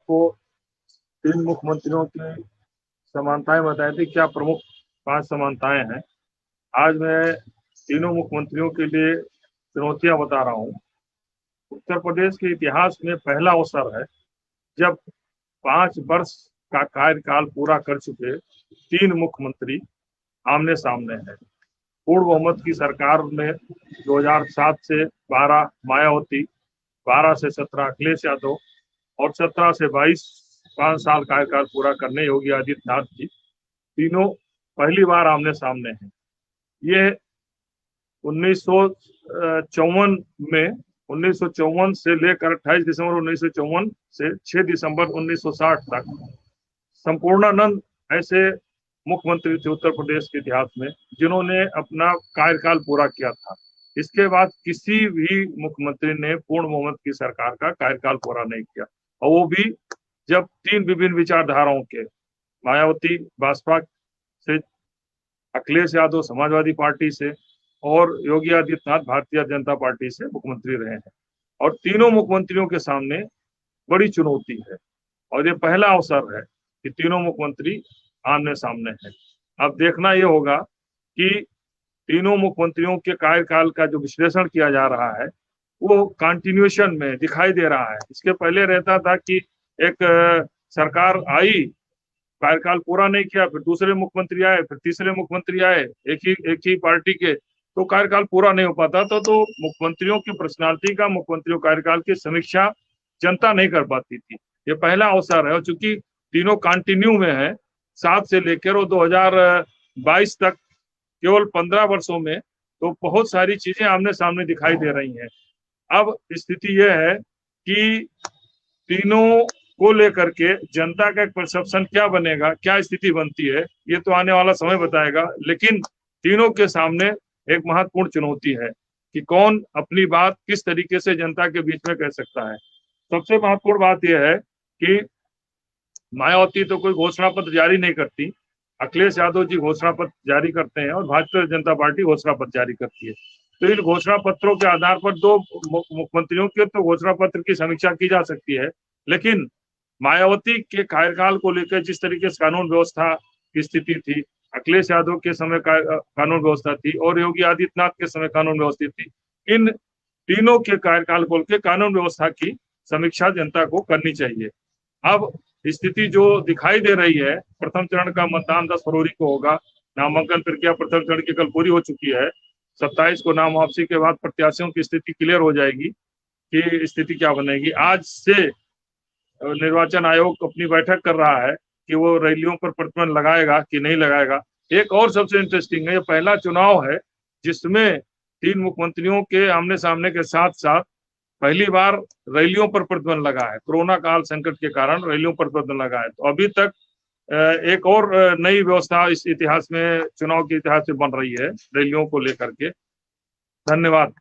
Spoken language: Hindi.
आपको 3 मुख्यमंत्रियों की समानताएं बताई थी, क्या प्रमुख 5 समानताएं हैं। आज मैं तीनों मुख्यमंत्रियों के लिए चुनौतियां बता रहा हूं। उत्तर प्रदेश के इतिहास में पहला अवसर है जब 5 वर्ष का कार्यकाल पूरा कर चुके 3 मुख्यमंत्री आमने सामने हैं। पूर्ण बहुमत की सरकार में 2007 से 12 मायावती, 12 से 17 अखिलेश यादव और 17 से 22 5 साल कार्यकाल पूरा करने योगी आदित्यनाथ जी, तीनों पहली बार आमने सामने हैं। ये 1954 से लेकर 28 दिसंबर 1954 से 6 दिसंबर 1960 तक संपूर्णानंद ऐसे मुख्यमंत्री थे उत्तर प्रदेश के इतिहास में जिन्होंने अपना कार्यकाल पूरा किया था। इसके बाद किसी भी मुख्यमंत्री ने पूर्ण बहुमत की सरकार का कार्यकाल पूरा नहीं किया, और वो भी जब 3 विभिन्न विचारधाराओं के, मायावती भाजपा से, अखिलेश यादव समाजवादी पार्टी से और योगी आदित्यनाथ भारतीय जनता पार्टी से मुख्यमंत्री रहे हैं। और तीनों मुख्यमंत्रियों के सामने बड़ी चुनौती है और ये पहला अवसर है कि तीनों मुख्यमंत्री आमने सामने हैं। अब देखना ये होगा कि तीनों मुख्यमंत्रियों के कार्यकाल का जो विश्लेषण किया जा रहा है वो कंटिन्यूएशन में दिखाई दे रहा है। इसके पहले रहता था कि एक सरकार आई, कार्यकाल पूरा नहीं किया, फिर दूसरे मुख्यमंत्री आए, फिर तीसरे मुख्यमंत्री आए एक ही पार्टी के, तो कार्यकाल पूरा नहीं हो पाता था। तो मुख्यमंत्रियों की पर्सनालिटी का, मुख्यमंत्रियों कार्यकाल की समीक्षा जनता नहीं कर पाती थी। ये पहला अवसर है और चूंकि तीनों कंटिन्यू में है 7 से लेकर 2022 तक, केवल 15 वर्षों में तो बहुत सारी चीजें आमने सामने दिखाई दे रही हैं। अब स्थिति यह है कि तीनों को लेकर के जनता का एक परसेप्शन क्या बनेगा, क्या स्थिति बनती है, ये तो आने वाला समय बताएगा। लेकिन तीनों के सामने एक महत्वपूर्ण चुनौती है कि कौन अपनी बात किस तरीके से जनता के बीच में कह सकता है। सबसे महत्वपूर्ण बात यह है कि मायावती तो कोई घोषणा पत्र जारी नहीं करती, अखिलेश यादव जी घोषणा पत्र जारी करते हैं और भारतीय जनता पार्टी घोषणा पत्र जारी करती है। तो इन घोषणा पत्रों के आधार पर 2 मुख्यमंत्रियों के तो घोषणा पत्र की समीक्षा की जा सकती है, लेकिन मायावती के कार्यकाल को लेकर जिस तरीके से कानून व्यवस्था की स्थिति थी, अखिलेश यादव के समय कानून व्यवस्था थी और योगी आदित्यनाथ के समय कानून व्यवस्थित थी, इन तीनों के कार्यकाल को लेकर कानून व्यवस्था की समीक्षा जनता को करनी चाहिए। अब स्थिति जो दिखाई दे रही है, प्रथम चरण का मतदान 10 फरवरी को होगा। नामांकन प्रक्रिया प्रथम चरण की कल पूरी हो चुकी है। 27 को नाम वापसी के बाद प्रत्याशियों की स्थिति क्लियर हो जाएगी कि स्थिति क्या बनेगी। आज से निर्वाचन आयोग अपनी बैठक कर रहा है कि वो रैलियों पर प्रतिबंध लगाएगा कि नहीं लगाएगा। एक और सबसे इंटरेस्टिंग है, ये पहला चुनाव है जिसमें 3 मुख्यमंत्रियों के आमने सामने के साथ साथ पहली बार रैलियों पर प्रतिबंध लगा है। कोरोना काल संकट के कारण रैलियों पर प्रतिबंध लगा है। तो अभी तक एक और नई व्यवस्था इस इतिहास में, चुनाव के इतिहास में बन रही है रैलियों को लेकर के। धन्यवाद।